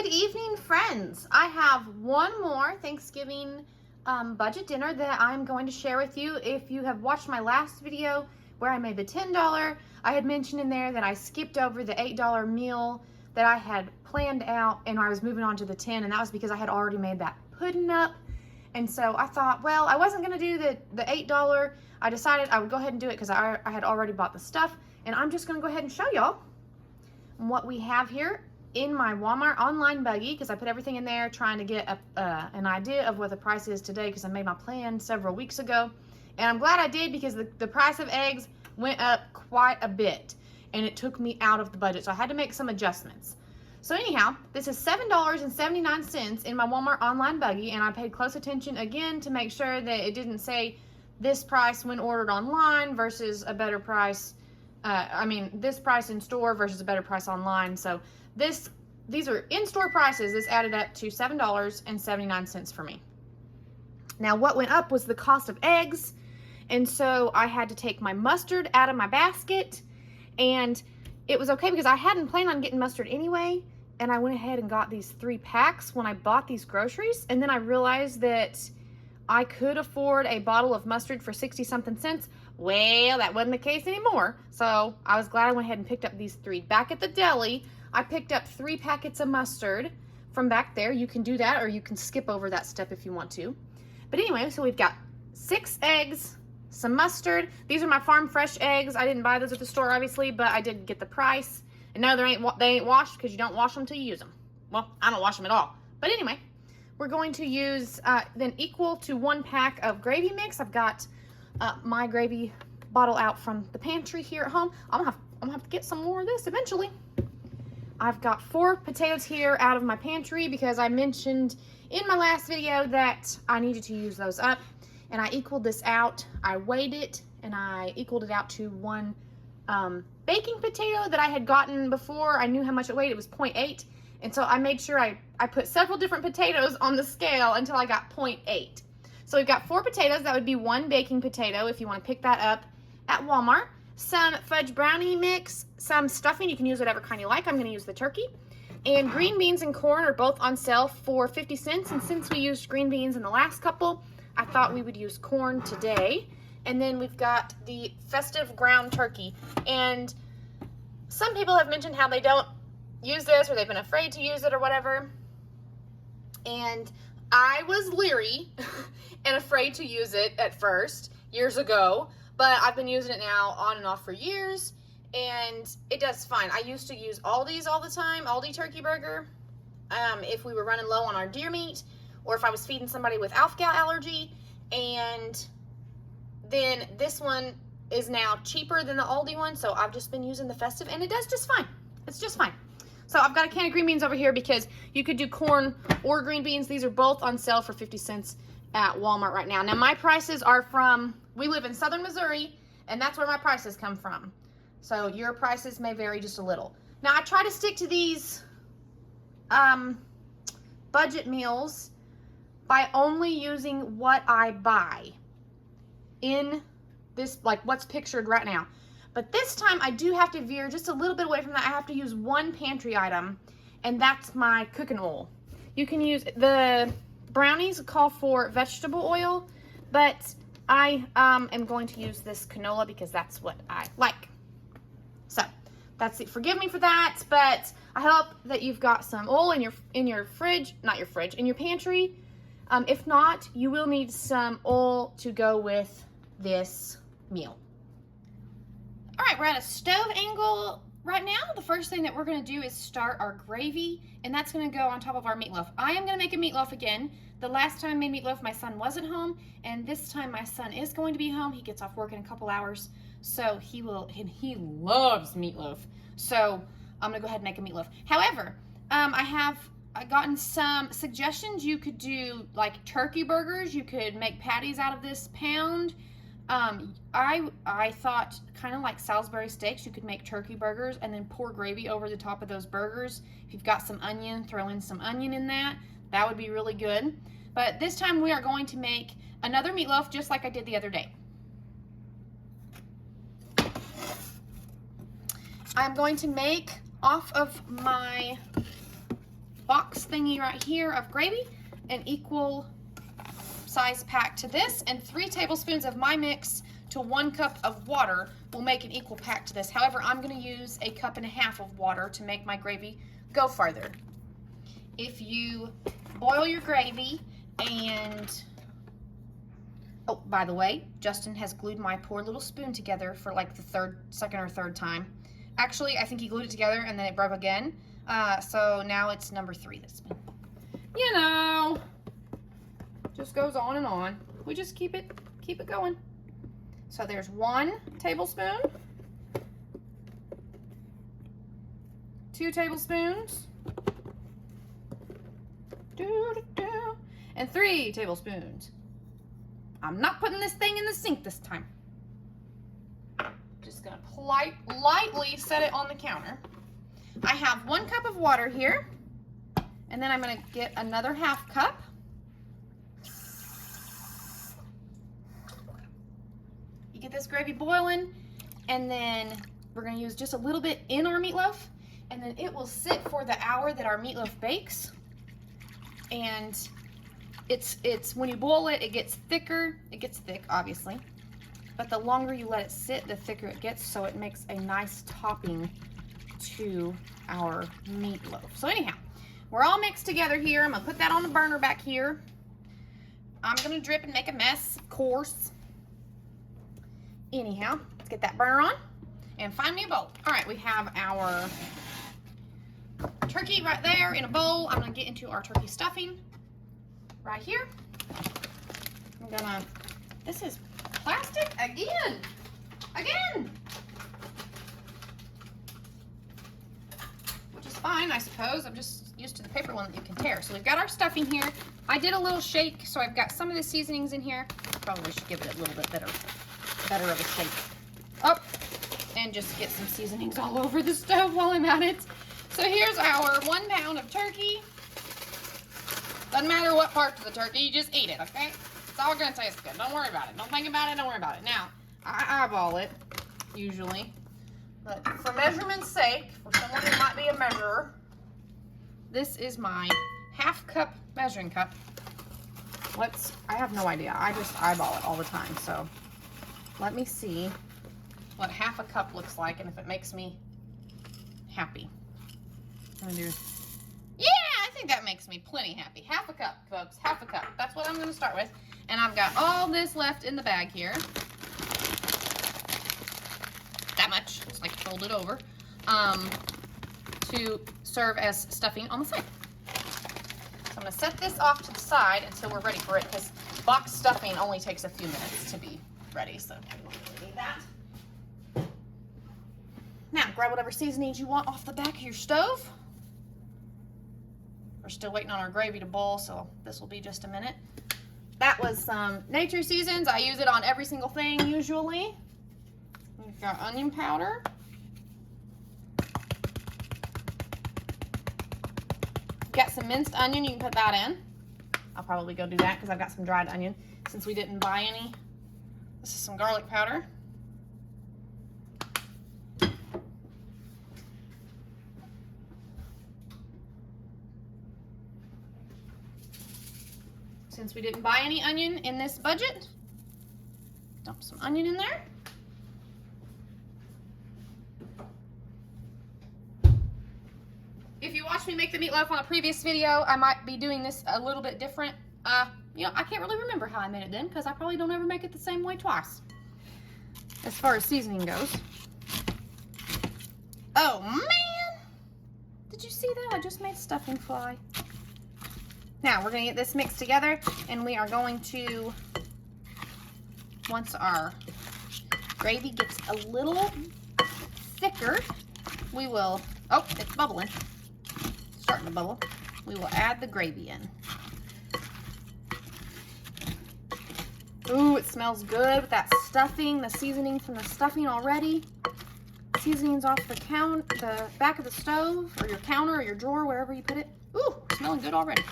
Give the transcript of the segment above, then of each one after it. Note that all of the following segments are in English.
Good evening, friends. I have one more Thanksgiving budget dinner that I'm going to share with you. If you have watched my last video where I made the $10, I had mentioned in there that I skipped over the $8 meal that I had planned out and I was moving on to the 10, and that was because I had already made that pudding up. And so I thought, well, I wasn't going to do the $8. I decided I would go ahead and do it because I had already bought the stuff, and I'm just going to go ahead and show y'all what we have here in my Walmart online buggy, because I put everything in there trying to get an idea of what the price is today, because I made my plan several weeks ago. And I'm glad I did, because the price of eggs went up quite a bit and it took me out of the budget, so I had to make some adjustments. So anyhow, this is $7.79 in my Walmart online buggy, and I paid close attention again to make sure that it didn't say this price when ordered online versus a better price. This price in store versus a better price online. So these are in-store prices. This added up to $7.79 for me. Now, what went up was the cost of eggs, and so I had to take my mustard out of my basket, and it was okay because I hadn't planned on getting mustard anyway, and I went ahead and got these 3 packs when I bought these groceries, and then I realized that I could afford a bottle of mustard for 60-something cents. Well, that wasn't the case anymore. So I was glad I went ahead and picked up these 3. Back at the deli, I picked up 3 packets of mustard from back there. You can do that, or you can skip over that step if you want to. But anyway, so we've got 6 eggs, some mustard. These are my farm fresh eggs. I didn't buy those at the store, obviously, but I did get the price. And no, they ain't washed, because you don't wash them till you use them. Well, I don't wash them at all. But anyway, we're going to use then equal to 1 pack of gravy mix. I've got my gravy bottle out from the pantry here at home. I'm gonna have to get some more of this eventually. I've got 4 potatoes here out of my pantry because I mentioned in my last video that I needed to use those up, and I equaled this out. I weighed it and I equaled it out to 1 baking potato that I had gotten before. I knew how much it weighed. It was 0.8. And so I made sure I put several different potatoes on the scale until I got 0.8. So we've got 4 potatoes. That would be 1 baking potato if you want to pick that up at Walmart. Some fudge brownie mix, some stuffing. You can use whatever kind you like. I'm going to use the turkey. And green beans and corn are both on sale for 50 cents. And since we used green beans in the last couple, I thought we would use corn today. And then we've got the festive ground turkey. And some people have mentioned how they don't use this, or they've been afraid to use it or whatever. And I was leery and afraid to use it at first, years ago, but I've been using it now on and off for years, and it does fine. I used to use Aldi's all the time, Aldi turkey burger, if we were running low on our deer meat, or if I was feeding somebody with alfalfa allergy. And then this one is now cheaper than the Aldi one, so I've just been using the festive, and it does just fine. It's just fine. So I've got a can of green beans over here because you could do corn or green beans. These are both on sale for 50 cents at Walmart right now. Now, my prices are from, we live in southern Missouri, and that's where my prices come from. So your prices may vary just a little. Now, I try to stick to these budget meals by only using what I buy in this, like what's pictured right now. But this time I do have to veer just a little bit away from that. I have to use 1 pantry item, and that's my cooking oil. You can use, the brownies call for vegetable oil, but I am going to use this canola because that's what I like. So that's it. Forgive me for that, but I hope that you've got some oil in your fridge, not your fridge, in your pantry. If not, you will need some oil to go with this meal. All right, we're at a stove angle right now. The first thing that we're gonna do is start our gravy, and that's gonna go on top of our meatloaf. I am gonna make a meatloaf again. The last time I made meatloaf, my son wasn't home, and this time my son is going to be home. He gets off work in a couple hours, so he loves meatloaf. So I'm gonna go ahead and make a meatloaf. However, I gotten some suggestions. You could do like turkey burgers. You could make patties out of this pound. I thought kind of like Salisbury steaks, you could make turkey burgers and then pour gravy over the top of those burgers. If you've got some onion, throw in some onion in that. That would be really good. But this time we are going to make another meatloaf just like I did the other day. I'm going to make off of my box thingy right here of gravy, an equal size pack to this, and 3 tablespoons of my mix to 1 cup of water will make an equal pack to this. However, I'm going to use 1.5 cups of water to make my gravy go farther. If you boil your gravy and, oh, by the way, Justin has glued my poor little spoon together for like the second or third time. Actually, I think he glued it together and then it broke again. So now it's number 3 this spoon. You know, just goes on and on. We just keep it going. So there's 1 tablespoon, 2 tablespoons, and 3 tablespoons. I'm not putting this thing in the sink this time. Just gonna lightly set it on the counter. I have 1 cup of water here, and then I'm gonna get another 1/2 cup. You get this gravy boiling, and then we're gonna use just a little bit in our meatloaf, and then it will sit for the hour that our meatloaf bakes. And it's when you boil it, it gets thicker. It gets thick, obviously, but the longer you let it sit, the thicker it gets, so it makes a nice topping to our meatloaf. So anyhow, we're all mixed together here. I'm gonna put that on the burner back here. I'm gonna drip and make a mess, of course. Anyhow, let's get that burner on and find me a bowl. All right, we have our turkey right there in a bowl. I'm gonna get into our turkey stuffing right here. This is plastic again. Which is fine, I suppose. I'm just used to the paper one that you can tear. So we've got our stuffing here. I did a little shake, so I've got some of the seasonings in here. Probably should give it a little bit better of a shake up, and just get some seasonings all over the stove while I'm at it. So here's our 1 pound of turkey. Doesn't matter what parts of the turkey, you just eat it, okay? It's all gonna taste good. Don't worry about it. Don't think about it, don't worry about it. Now, I eyeball it, usually. But for measurement's sake, for someone who might be a measurer, this is my 1/2 cup measuring cup. I have no idea. I just eyeball it all the time, so let me see what 1/2 cup looks like and if it makes me happy. I'm gonna do, yeah, I think that makes me plenty happy. 1/2 cup, folks, 1/2 cup. That's what I'm gonna start with. And I've got all this left in the bag here. That much, just like fold it over, to serve as stuffing on the side. So I'm gonna set this off to the side until we're ready for it, because box stuffing only takes a few minutes to be ready, so we don't really need that. Now, grab whatever seasonings you want off the back of your stove. We're still waiting on our gravy to boil, so this will be just a minute. That was some Nature Seasons. I use it on every single thing, usually. We've got onion powder. Got some minced onion, you can put that in. I'll probably go do that because I've got some dried onion since we didn't buy any. This is some garlic powder. Since we didn't buy any onion in this budget, dump some onion in there. If you watched me make the meatloaf on a previous video, I might be doing this a little bit different. You know, I can't really remember how I made it then because I probably don't ever make it the same way twice. As far as seasoning goes. Oh man! Did you see that? I just made stuffing fly. Now we're gonna get this mixed together, and we are going to, once our gravy gets a little thicker, we will, oh, it's bubbling. Starting to bubble. We will add the gravy in. Ooh, it smells good with that stuffing, the seasoning from the stuffing already. Seasonings off the back of the stove, or your counter, or your drawer, wherever you put it. Ooh, smelling good already.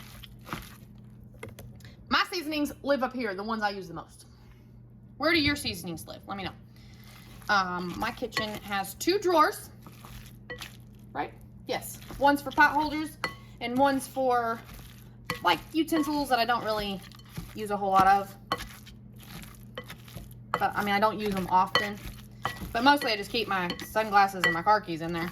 My seasonings live up here, the ones I use the most. Where do your seasonings live? Let me know. My kitchen has 2 drawers, right? Yes, one's for pot holders and one's for like utensils that I don't really use a whole lot of. But I mean, I don't use them often. But mostly I just keep my sunglasses and my car keys in there.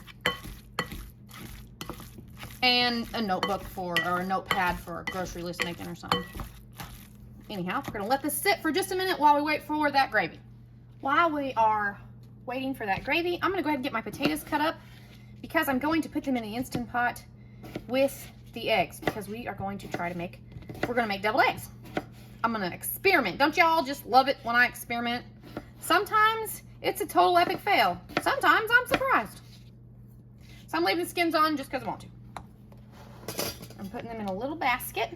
And a notebook or a notepad for grocery list making or something. Anyhow, we're gonna let this sit for just a minute while we wait for that gravy. While we are waiting for that gravy, I'm gonna go ahead and get my potatoes cut up because I'm going to put them in the Instant Pot with the eggs because we are going to try to make, we're gonna make deviled eggs. I'm gonna experiment. Don't y'all just love it when I experiment? Sometimes it's a total epic fail. Sometimes I'm surprised. So I'm leaving the skins on just because I want to. I'm putting them in a little basket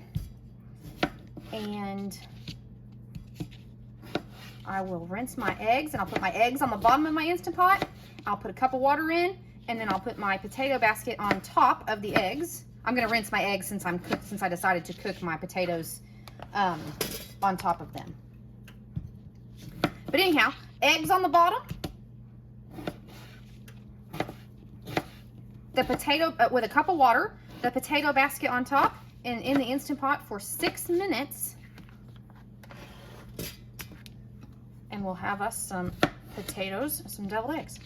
and I will rinse my eggs and I'll put my eggs on the bottom of my Instant Pot. I'll put a cup of water in and then I'll put my potato basket on top of the eggs. I'm gonna rinse my eggs since I decided to cook my potatoes on top of them. But anyhow, eggs on the bottom, the potato with a cup of water, the potato basket on top, and in the Instant Pot for 6 minutes. And we'll have us some potatoes, some deviled eggs.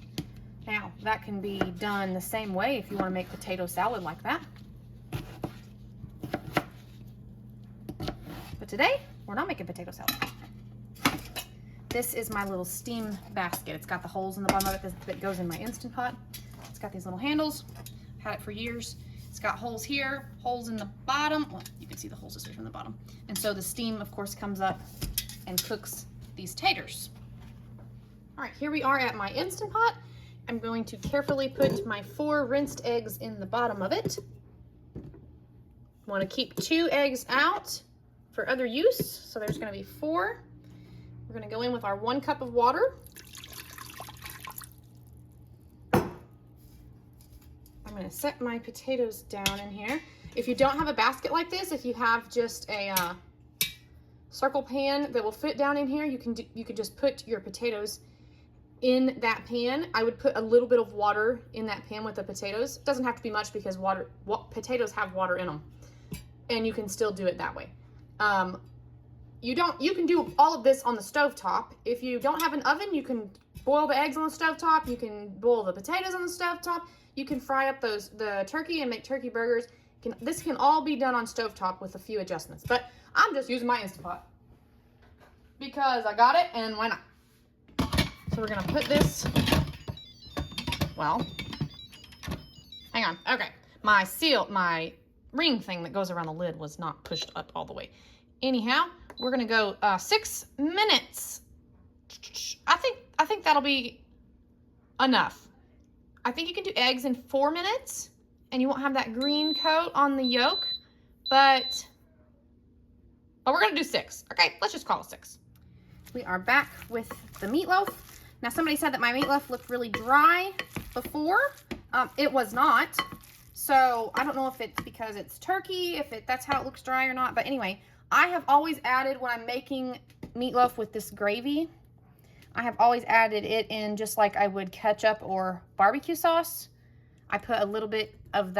Now, that can be done the same way if you want to make potato salad like that. But today, we're not making potato salad. This is my little steam basket. It's got the holes in the bottom of it that goes in my Instant Pot. It's got these little handles. I've had it for years. It's got holes here, holes in the bottom. Well, you can see the holes just from the bottom. And so the steam, of course, comes up and cooks these taters. All right, here we are at my Instant Pot. I'm going to carefully put my 4 rinsed eggs in the bottom of it. Want to keep 2 eggs out for other use, so there's going to be 4. We're going to go in with our 1 cup of water. I'm going to set my potatoes down in here. If you don't have a basket like this, if you have just a circle pan that will fit down in here, you can just put your potatoes in that pan. I would put a little bit of water in that pan with the potatoes. It doesn't have to be much because potatoes have water in them, and you can still do it that way. You can do all of this on the stovetop. If you don't have an oven, you can boil the eggs on the stovetop. You can boil the potatoes on the stovetop. You can fry up the turkey and make turkey burgers. This can all be done on stovetop with a few adjustments. But I'm just using my Instant Pot because I got it, and why not? So we're gonna put this, well, hang on, okay. My ring thing that goes around the lid was not pushed up all the way. Anyhow, we're gonna go 6 minutes. I think that'll be enough. I think you can do eggs in 4 minutes and you won't have that green coat on the yolk, but we're gonna do 6. Okay, let's just call it 6. We are back with the meatloaf. Now, somebody said that my meatloaf looked really dry before. It was not. So I don't know if it's because it's turkey, that's how it looks dry or not. But anyway, I have always added, when I'm making meatloaf with this gravy, I have always added it in just like I would ketchup or barbecue sauce. I put a little bit of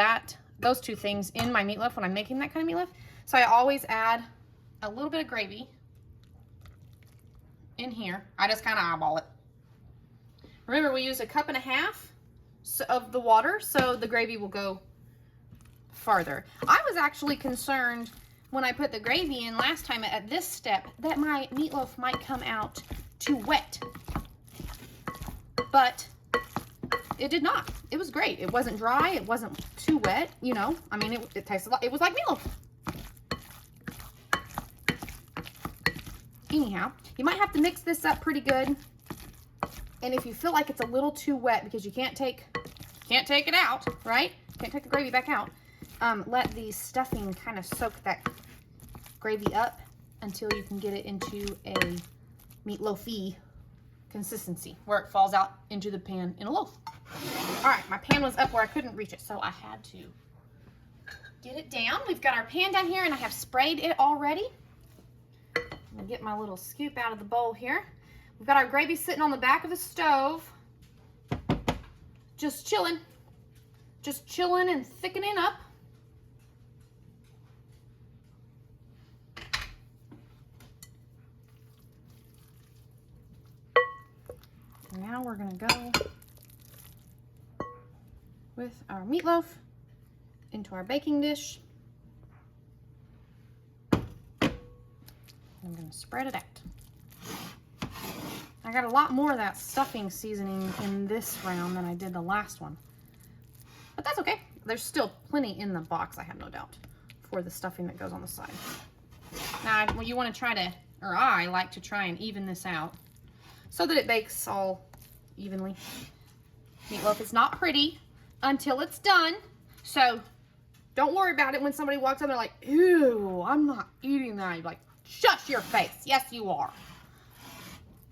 those 2 things in my meatloaf when I'm making that kind of meatloaf. So I always add a little bit of gravy in here. I just kind of eyeball it. Remember, we use 1.5 cups of the water, so the gravy will go farther. I was actually concerned when I put the gravy in last time at this step that my meatloaf might come out too wet. But it did not. It was great. It wasn't dry. It wasn't too wet. You know, I mean, it tasted like, it was like meatloaf. Anyhow, you might have to mix this up pretty good. And if you feel like it's a little too wet because you can't take it out, right? Can't take the gravy back out. Let the stuffing kind of soak that gravy up until you can get it into a meatloafy consistency where it falls out into the pan in a loaf. All right, my pan was up where I couldn't reach it, so I had to get it down. We've got our pan down here and I have sprayed it already. I'm gonna get my little scoop out of the bowl here. We've got our gravy sitting on the back of the stove, just chilling and thickening up. now we're gonna go with our meatloaf into our baking dish. I'm gonna spread it out. I got a lot more of that stuffing seasoning in this round than I did the last one. But that's okay. There's still plenty in the box, I have no doubt, for the stuffing that goes on the side. Now, you want to try to, or I like to try and even this out so that it bakes all evenly. Meatloaf is not pretty until it's done, so don't worry about it when somebody walks up and they're like, ew, I'm not eating that. You're like, shush your face. Yes, you are.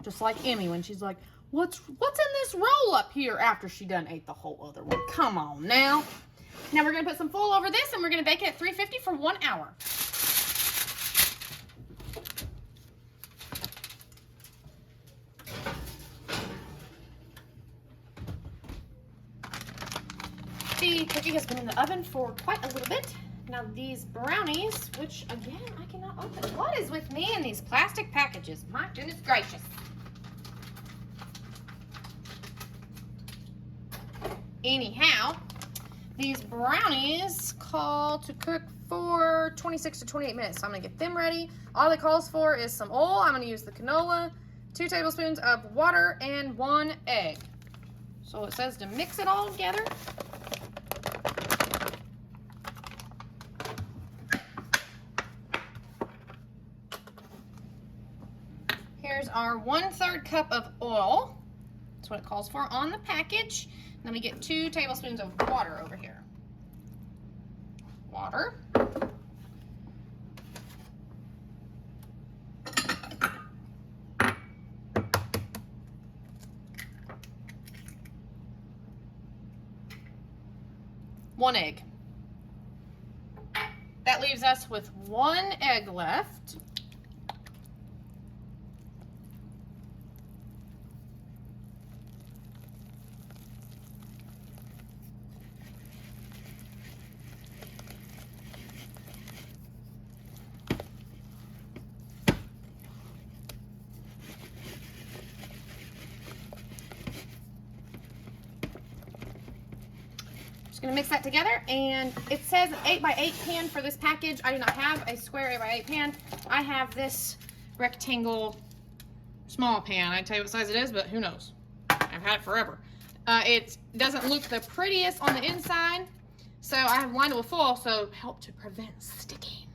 Just like Emmy when she's like, what's in this roll up here after she done ate the whole other one? Come on now. Now we're going to put some foil over this and we're going to bake it at 350 for 1 hour. The cookie has been in the oven for quite a little bit. Now these brownies, which again, I cannot open. What is with me in these plastic packages? My goodness gracious. Anyhow, these brownies call to cook for 26 to 28 minutes. So I'm gonna get them ready. All it calls for is some oil. I'm gonna use the canola, 2 tablespoons of water, and 1 egg. So it says to mix it all together. Here's our 1/3 cup of oil. That's what it calls for on the package. Let me get 2 tablespoons of water over here. Water. One egg. That leaves us with 1 egg left. Gonna mix that together, and it says 8x8 pan for this package. I do not have a square 8x8 pan. I have this rectangle small pan. I tell you what size it is, but who knows? I've had it forever. It doesn't look the prettiest on the inside, so I have lined it with foil so help to prevent sticking.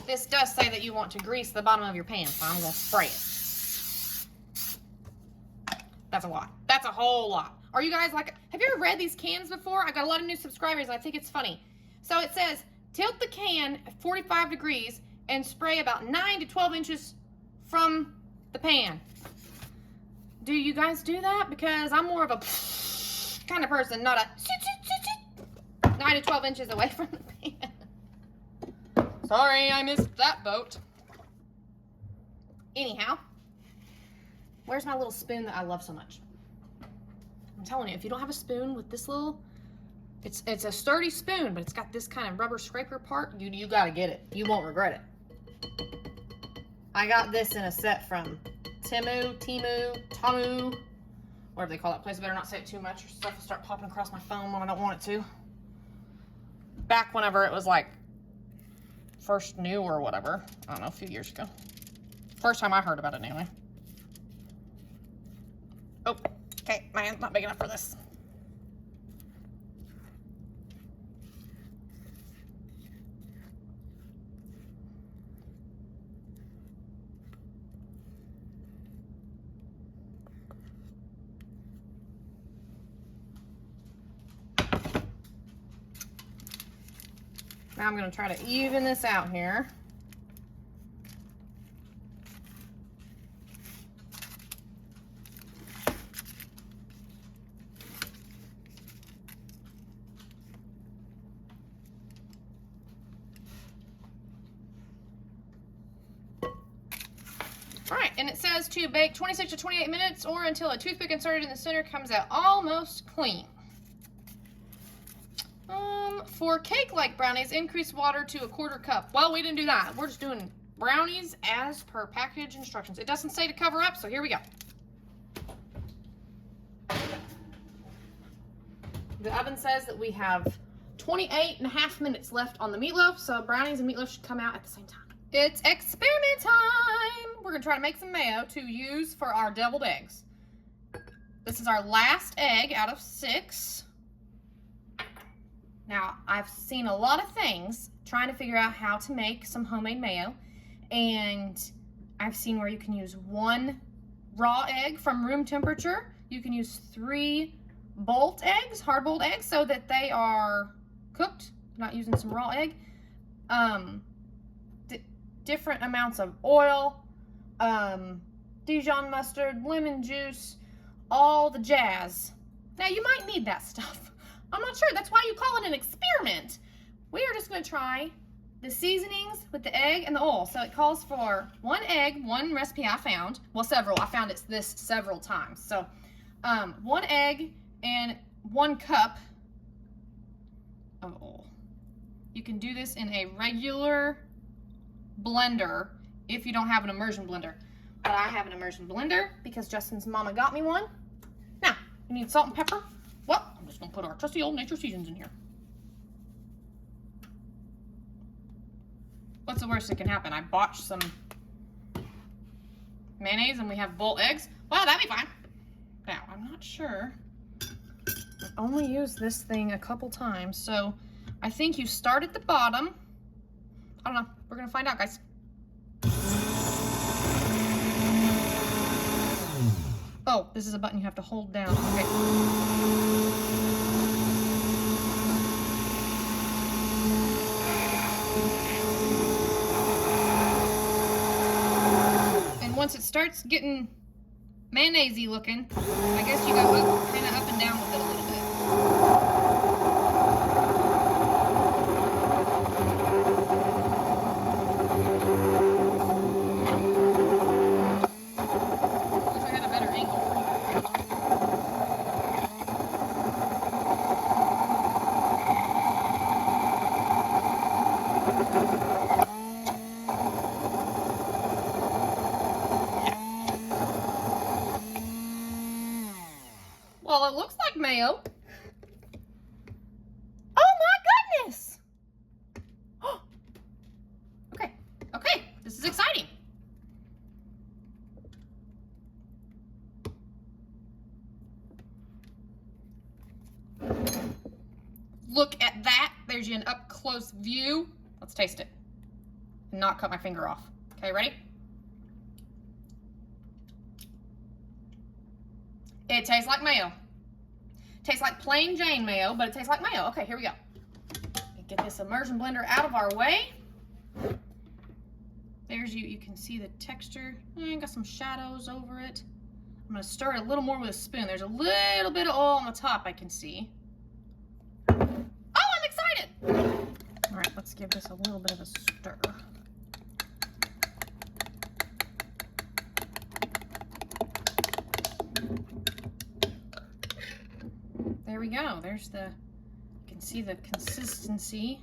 This does say that you want to grease the bottom of your pan, so I'm gonna spray it. That's a lot. That's a whole lot. Are you guys like, have you ever read these cans before? I got a lot of new subscribers and I think it's funny. So it says, tilt the can at 45 degrees and spray about 9 to 12 inches from the pan. Do you guys do that? Because I'm more of a kind of person, not a 9 to 12 inches away from the pan. Sorry, I missed that boat. Anyhow, where's my little spoon that I love so much? I'm telling you, if you don't have a spoon with this little, it's a sturdy spoon, but it's got this kind of rubber scraper part, you gotta get it. You won't regret it. I got this in a set from Temu, whatever they call that place. I better not say it too much or stuff will start popping across my phone when I don't want it to. Back whenever it was like first new or whatever. I don't know, a few years ago. First time I heard about it anyway. Oh. Okay, my hand's not big enough for this. Now I'm going to try to even this out here. Alright, and it says to bake 26 to 28 minutes or until a toothpick inserted in the center comes out almost clean. For cake-like brownies, increase water to 1/4 cup. Well, we didn't do that. We're just doing brownies as per package instructions. It doesn't say to cover up, so here we go. The oven says that we have 28.5 minutes left on the meatloaf, so brownies and meatloaf should come out at the same time. It's experiment time! We're gonna try to make some mayo to use for our deviled eggs. This is our last egg out of 6. Now, I've seen a lot of things trying to figure out how to make some homemade mayo, and I've seen where you can use 1 raw egg from room temperature. You can use 3 bolt eggs, hard-boiled eggs, so that they are cooked, not using some raw egg. Different amounts of oil, Dijon mustard, lemon juice, all the jazz. Now, you might need that stuff. I'm not sure. That's why you call it an experiment. We are just going to try the seasonings with the egg and the oil. So it calls for 1 egg, 1 recipe I found. Well, several. I found this several times. So 1 egg and 1 cup of oil. You can do this in a regular blender if you don't have an immersion blender. But I have an immersion blender because Justin's mama got me one. Now, you need salt and pepper. Well, I'm just going to put our trusty old nature seasons in here. What's the worst that can happen? I botched some mayonnaise and we have boiled eggs. Well, that'd be fine. Now, I'm not sure. I've only used this thing a couple times, so I think you start at the bottom. I don't know. We're going to find out, guys. Oh, this is a button you have to hold down. Okay. And once it starts getting mayonnaise-y looking, I guess you go kind of up and down with it a little bit. Well, it looks like mayo. Oh my goodness! Okay, this is exciting. Look at that. There's an up close view. Let's taste it and not cut my finger off. Okay, ready? It tastes like mayo. Tastes like plain Jane mayo, but it tastes like mayo. Okay, here we go. Get this immersion blender out of our way. There's you can see the texture. Got some shadows over it. I'm gonna stir it a little more with a spoon. There's a little bit of oil on the top I can see. Oh, I'm excited! All right, let's give this a little bit of a stir. There we go. There's you can see the consistency.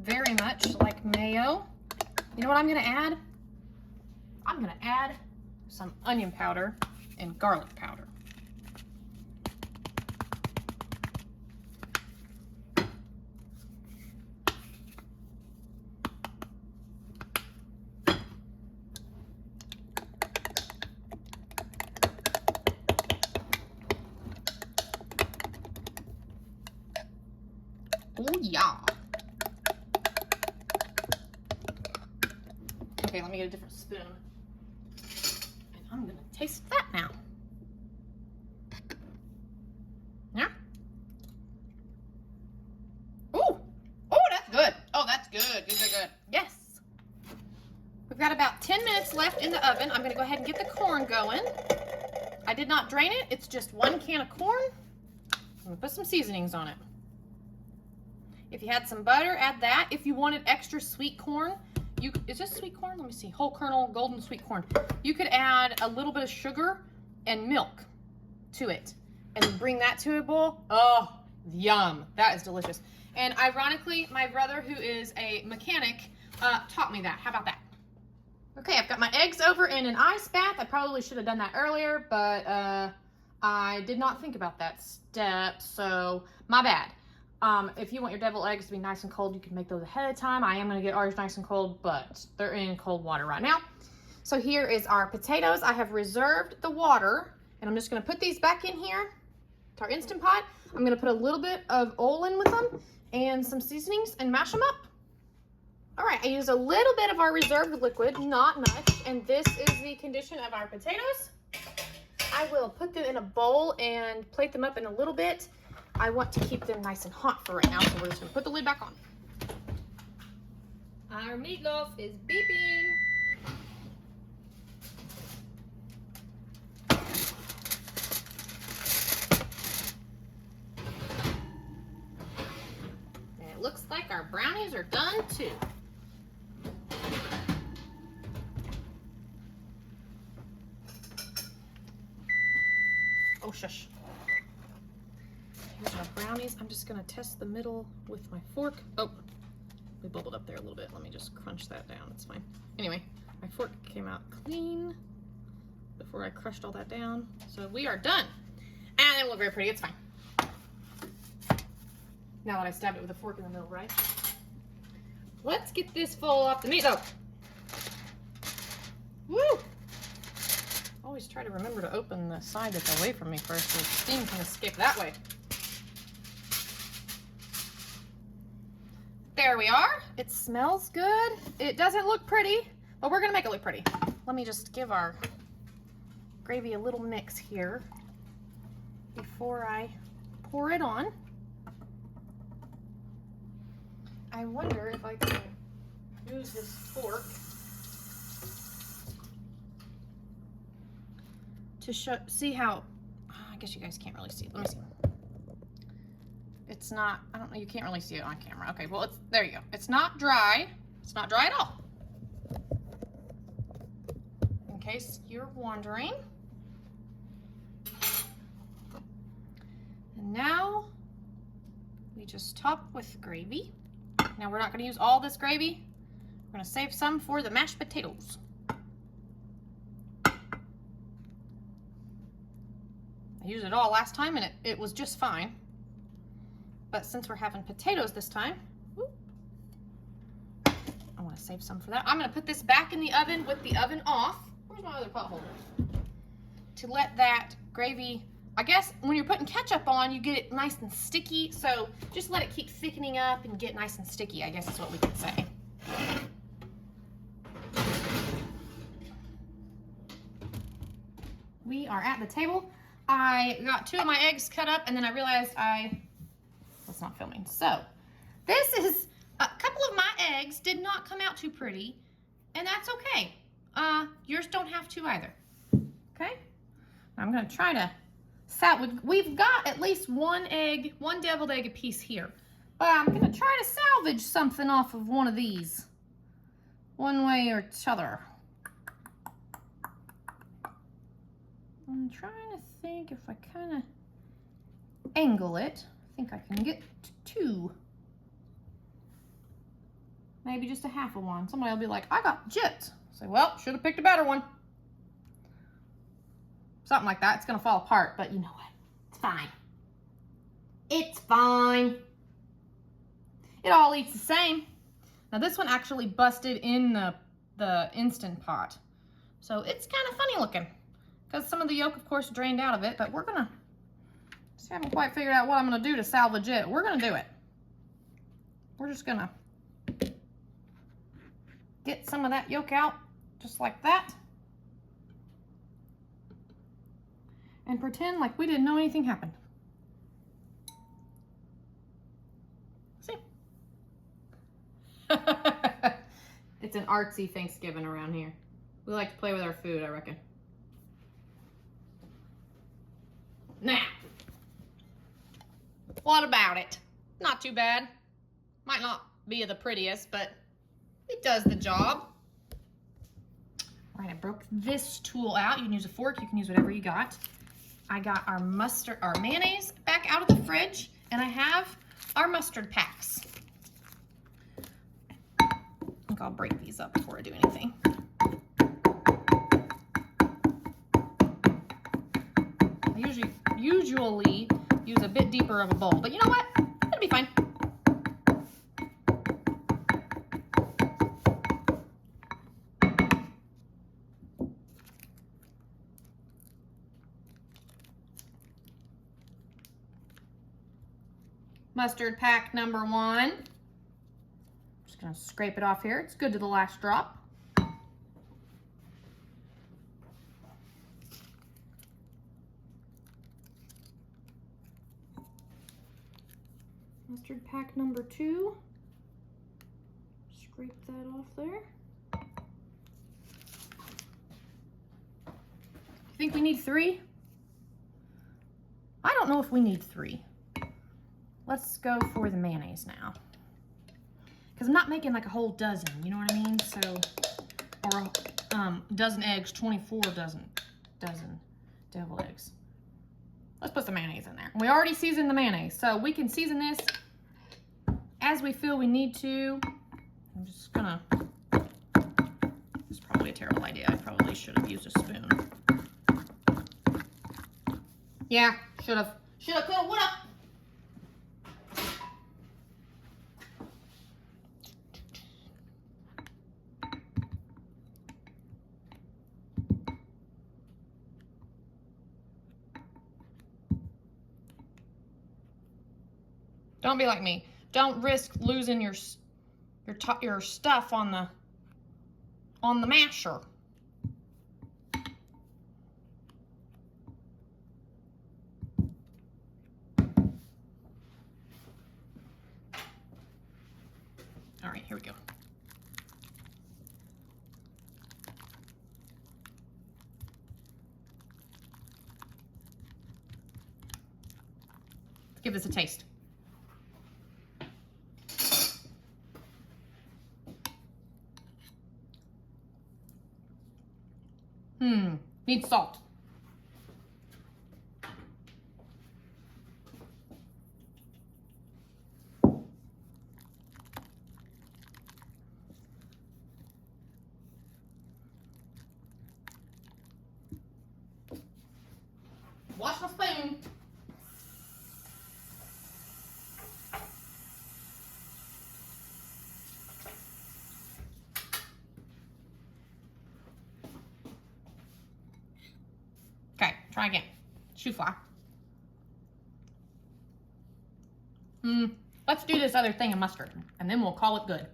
Very much like mayo. You know what I'm gonna add? I'm gonna add some onion powder and garlic powder. Oh yeah. Okay, let me get a different spoon. And I'm gonna taste that now. Yeah. Ooh. Oh, that's good. Oh, that's good. Good. Yes. We've got about 10 minutes left in the oven. I'm gonna go ahead and get the corn going. I did not drain it. It's just 1 can of corn. I'm gonna put some seasonings on it. If you had some butter, add that. If you wanted extra sweet corn, is this sweet corn? Let me see. Whole kernel, golden sweet corn. You could add a little bit of sugar and milk to it and bring that to a boil. Oh, yum. That is delicious. And ironically, my brother, who is a mechanic, taught me that. How about that? Okay, I've got my eggs over in an ice bath. I probably should have done that earlier, but I did not think about that step, so my bad. If you want your deviled eggs to be nice and cold, you can make those ahead of time. I am going to get ours nice and cold, but they're in cold water right now. So here is our potatoes. I have reserved the water, and I'm just going to put these back in here to our Instant Pot. I'm going to put a little bit of oil in with them and some seasonings and mash them up. All right, I use a little bit of our reserved liquid, not much, and this is the condition of our potatoes. I will put them in a bowl and plate them up in a little bit. I want to keep them nice and hot for right now, so we're just gonna put the lid back on. Our meatloaf is beeping. And it looks like our brownies are done too. Oh, shush. Here's our brownies. I'm just gonna test the middle with my fork. Oh, we bubbled up there a little bit. Let me just crunch that down, it's fine. Anyway, my fork came out clean before I crushed all that down. So we are done. And it looked very pretty, it's fine. Now that I stabbed it with a fork in the middle, right? Let's get this full off the meat though. Woo! Always try to remember to open the side that's away from me first so steam can escape that way. There we are. It smells good. It doesn't look pretty, but we're gonna make it look pretty. Let me just give our gravy a little mix here before I pour it on. I wonder if I can use this fork to see how, I guess you guys can't really see it. Let me see. It's not, I don't know, you can't really see it on camera. Okay, well, there you go. It's not dry. It's not dry at all. In case you're wondering. And now we just top with gravy. Now we're not going to use all this gravy. We're going to save some for the mashed potatoes. I used it all last time and it was just fine. But since we're having potatoes this time, I want to save some for that. I'm going to put this back in the oven with the oven off. Where's my other pot holder? To let that gravy, I guess when you're putting ketchup on, you get it nice and sticky. So just let it keep thickening up and get nice and sticky, I guess is what we can say. We are at the table. I got 2 of my eggs cut up and then I realized it's not filming. So this is a couple of my eggs did not come out too pretty, and that's okay. Yours don't have to either. Okay? I'm gonna try to we've got at least one deviled egg a piece here. But I'm gonna try to salvage something off of one of these. One way or t'other. I'm trying to think if I kind of angle it. I think I can get 2. Maybe just a half of one. Somebody will be like, I got gypped. Say, well, should have picked a better one. Something like that. It's going to fall apart, but you know what? It's fine. It's fine. It all eats the same. Now this one actually busted in the Instant Pot. So it's kind of funny looking. Because some of the yolk, of course, drained out of it, but we're gonna, I haven't quite figured out what I'm gonna do to salvage it. We're gonna do it. We're just gonna get some of that yolk out, just like that. And pretend like we didn't know anything happened. See? It's an artsy Thanksgiving around here. We like to play with our food, I reckon. Now, what about it? Not too bad. Might not be the prettiest, but it does the job. All right, I broke this tool out. You can use a fork, you can use whatever you got. I got our mayonnaise back out of the fridge, and I have our mustard packs. I think I'll break these up before I do anything. I usually usually use a bit deeper of a bowl, but you know what? It'll be fine. Mustard pack number 1. Just gonna scrape it off here. It's good to the last drop. Mustard pack number 2. Scrape that off there. You think we need 3? I don't know if we need 3. Let's go for the mayonnaise now. Because I'm not making like a whole dozen, you know what I mean? So, or a dozen eggs, 24 dozen devil eggs. Let's put some mayonnaise in there. We already seasoned the mayonnaise, so we can season this as we feel we need to. I'm just gonna, this is probably a terrible idea. I probably should have used a spoon. Yeah, should have, could have, would have. Don't be like me. Don't risk losing your stuff on the masher. All right, here we go. Let's give this a taste. Needs salt. Wash my spoon. Okay, try again. Shoe fly. Let's do this other thing of mustard, and then we'll call it good.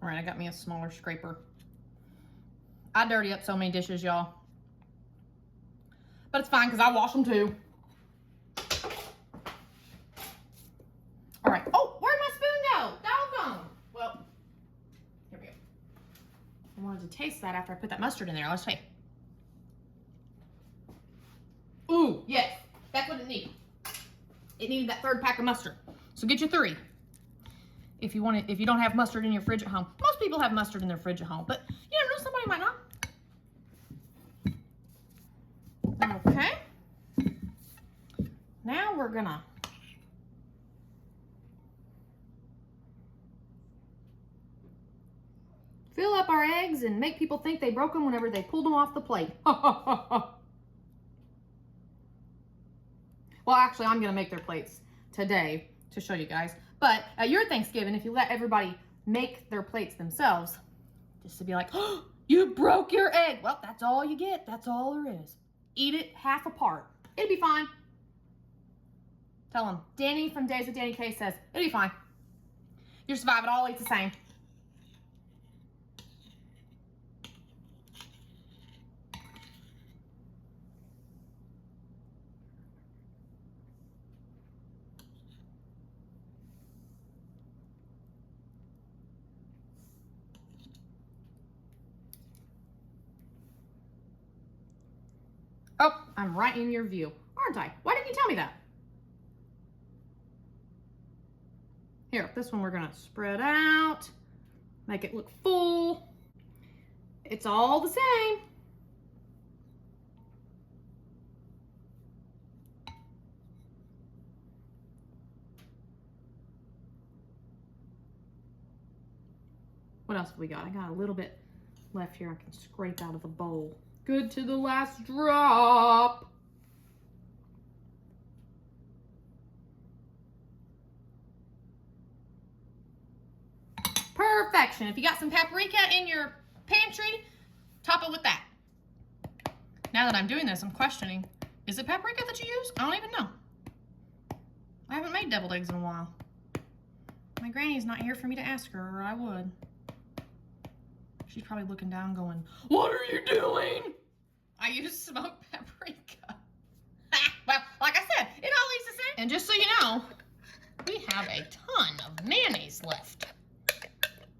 All right, I got me a smaller scraper. I dirty up so many dishes, y'all. But it's fine, because I wash them too. All right. Oh, where'd my spoon go? Doggone. Well, here we go. I wanted to taste that after I put that mustard in there. Let's see. Ooh, yes. That's what it needed. It needed that 3rd pack of mustard. So get your 3. If you want it, if you don't have mustard in your fridge at home. Most people have mustard in their fridge at home, but you never know, somebody might not. Okay. Now we're gonna fill up our eggs and make people think they broke them whenever they pulled them off the plate. Well, actually, I'm gonna make their plates today to show you guys. But at your Thanksgiving, if you let everybody make their plates themselves, just to be like, oh, you broke your egg. Well, that's all you get. That's all there is. Eat it half apart. It'll be fine. Tell them. Danny from Days with Danny K says, it'll be fine. You survive it all, eat the same. Oh, I'm right in your view, aren't I? Why didn't you tell me that? Here, this one we're gonna spread out. Make it look full. It's all the same. What else have we got? I got a little bit left here I can scrape out of the bowl. Good to the last drop. Perfection. If you got some paprika in your pantry, top it with that. Now that I'm doing this, I'm questioning, is it paprika that you use? I don't even know. I haven't made deviled eggs in a while. My granny's not here for me to ask her, or I would. She's probably looking down going, what are you doing? I use smoked paprika. Well, like I said, it all eats the same. And just so you know, we have a ton of mayonnaise left.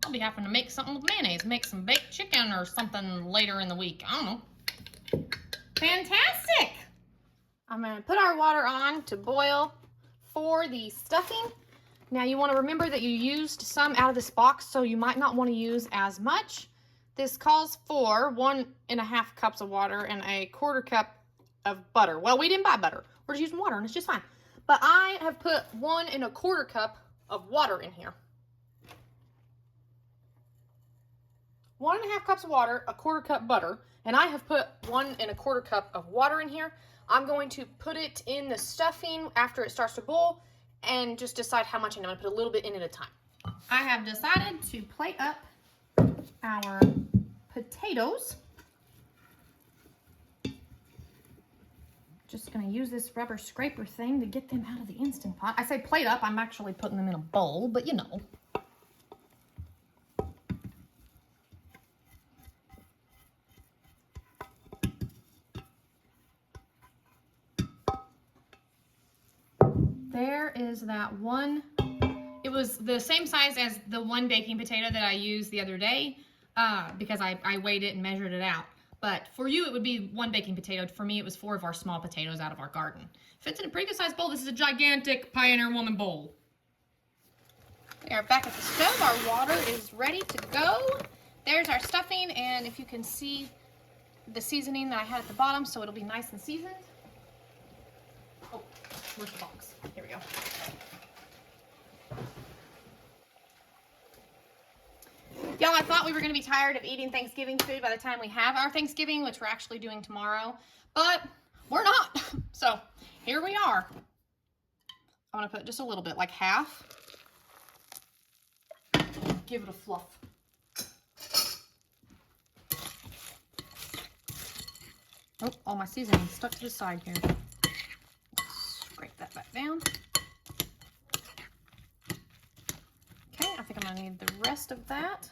I'll be having to make something with mayonnaise. Make some baked chicken or something later in the week. I don't know. Fantastic! I'm gonna put our water on to boil for the stuffing. Now you wanna remember that you used some out of this box, so you might not wanna use as much. This calls for 1.5 cups of water and a 1/4 cup of butter. Well, we didn't buy butter. We're just using water and it's just fine. But I have put 1.25 cup of water in here. 1.5 cups of water, a 1/4 cup butter, and I have put 1.25 cup of water in here. I'm going to put it in the stuffing after it starts to boil and just decide how much, and I'm gonna put a little bit in at a time. I have decided to plate up our potatoes. Just gonna use this rubber scraper thing to get them out of the Instant Pot. I say plate up, I'm actually putting them in a bowl, but you know. There is that one. It was the same size as the one baking potato that I used the other day because I weighed it and measured it out. But for you, it would be one baking potato. For me, it was 4 of our small potatoes out of our garden. Fits in a pretty good sized bowl. This is a gigantic Pioneer Woman bowl. We are back at the stove. Our water is ready to go. There's our stuffing, and if you can see the seasoning that I had at the bottom, so it'll be nice and seasoned. Oh, where's the box? Here we go. Y'all, I thought we were going to be tired of eating Thanksgiving food by the time we have our Thanksgiving, which we're actually doing tomorrow, but we're not. So here we are. I want to put just a little bit, like half. Give it a fluff. Oh, all my seasoning stuck to the side here. Scrape that back down. Okay, I think I'm gonna need the rest of that.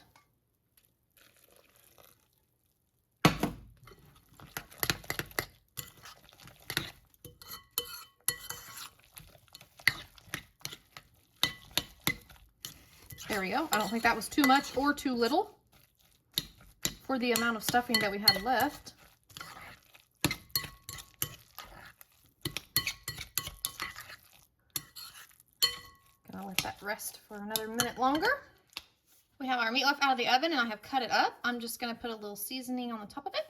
There we go. I don't think that was too much or too little for the amount of stuffing that we had left. Gonna let that rest for another minute longer. We have our meatloaf out of the oven and I have cut it up. I'm just gonna put a little seasoning on the top of it.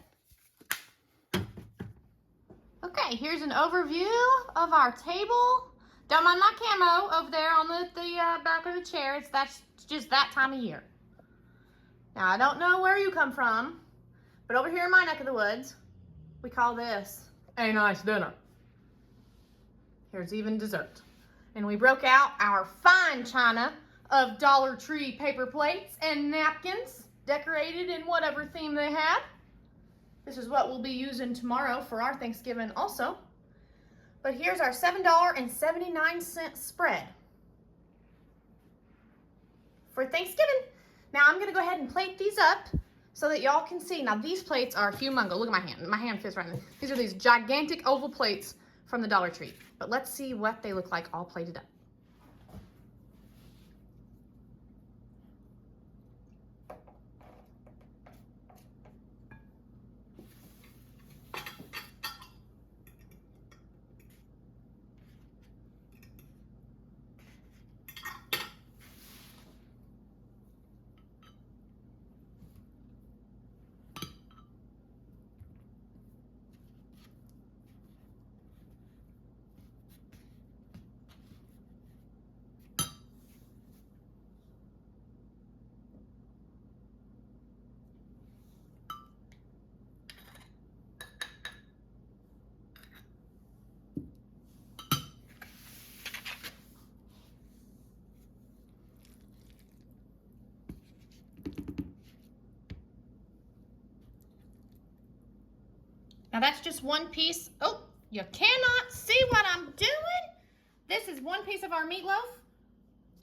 Okay, here's an overview of our table. Don't mind my camo over there on the back of the chair. That's just that time of year. Now, I don't know where you come from, but over here in my neck of the woods, we call this a nice dinner. Here's even dessert. And we broke out our fine china of Dollar Tree paper plates and napkins, decorated in whatever theme they had. This is what we'll be using tomorrow for our Thanksgiving also. But here's our $7.79 spread for Thanksgiving. Now I'm gonna go ahead and plate these up so that y'all can see. Now these plates are humongous. Look at my hand. My hand fits right in there. These are these gigantic oval plates from the Dollar Tree. But let's see what they look like all plated up. Now that's just one piece. Oh, you cannot see what I'm doing. This is one piece of our meatloaf.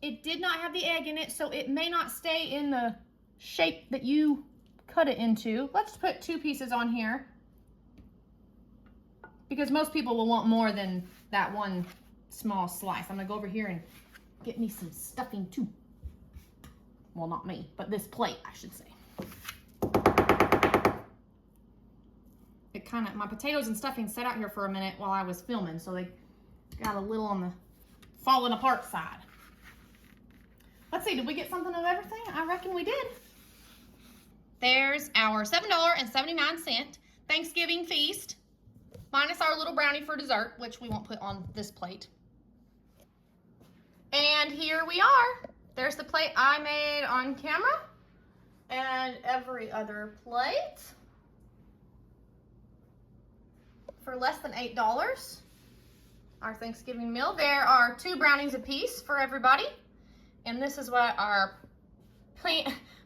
It did not have the egg in it, so it may not stay in the shape that you cut it into. Let's put 2 pieces on here, because most people will want more than that one small slice. I'm gonna go over here and get me some stuffing too. Well, not me, but this plate, I should say. It kind of, my potatoes and stuffing sat out here for a minute while I was filming, so they got a little on the falling apart side. Let's see, did we get something of everything? I reckon we did. There's our $7.79 Thanksgiving feast, minus our little brownie for dessert, which we won't put on this plate. And here we are. There's the plate I made on camera, and every other plate for less than $8. Our Thanksgiving meal. There are 2 brownies apiece for everybody. And this is what our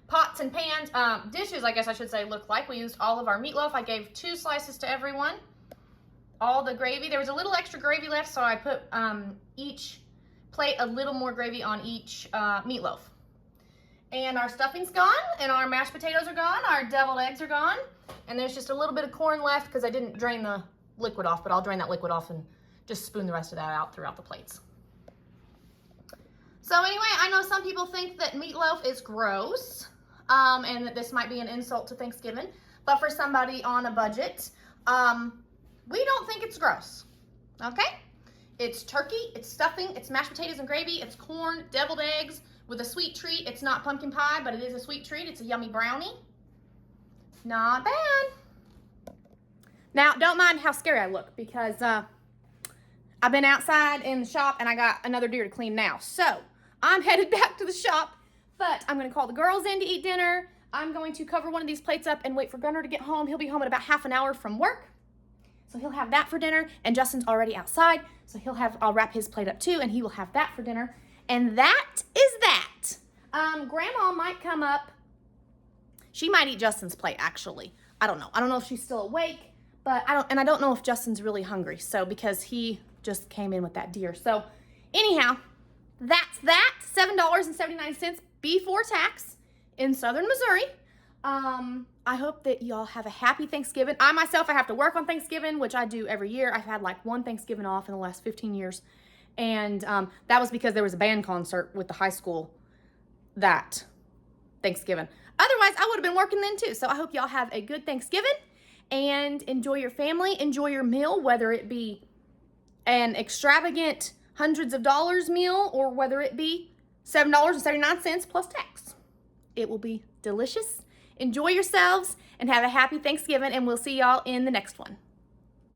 pots and pans, dishes, I guess I should say, look like. We used all of our meatloaf. I gave 2 slices to everyone. All the gravy. There was a little extra gravy left, so I put each plate a little more gravy on each meatloaf. And our stuffing's gone, and our mashed potatoes are gone, our deviled eggs are gone, and there's just a little bit of corn left because I didn't drain the liquid off, but I'll drain that liquid off and just spoon the rest of that out throughout the plates. So anyway, I know some people think that meatloaf is gross, and that this might be an insult to Thanksgiving, but for somebody on a budget, we don't think it's gross, okay? It's turkey, it's stuffing, it's mashed potatoes and gravy, it's corn, deviled eggs with a sweet treat. It's not pumpkin pie, but it is a sweet treat. It's a yummy brownie. Not bad. Now, don't mind how scary I look, because I've been outside in the shop and I got another deer to clean now. So I'm headed back to the shop, but I'm gonna call the girls in to eat dinner. I'm going to cover one of these plates up and wait for Gunnar to get home. He'll be home in about half an hour from work. So he'll have that for dinner, and Justin's already outside, so I'll wrap his plate up too, and he will have that for dinner. And that is that. Grandma might come up. She might eat Justin's plate, actually. I don't know. I don't know if she's still awake, but I don't know if Justin's really hungry, so because he just came in with that deer. So anyhow, that's that. $7.79 before tax in Southern Missouri. I hope that y'all have a happy Thanksgiving. I have to work on Thanksgiving, which I do every year. I've had like 1 Thanksgiving off in the last 15 years. And that was because there was a band concert with the high school that Thanksgiving. Otherwise, I would have been working then too. So I hope y'all have a good Thanksgiving and enjoy your family. Enjoy your meal, whether it be an extravagant hundreds of dollars meal or whether it be $7.79 plus tax. It will be delicious. Enjoy yourselves and have a happy Thanksgiving, and we'll see y'all in the next one.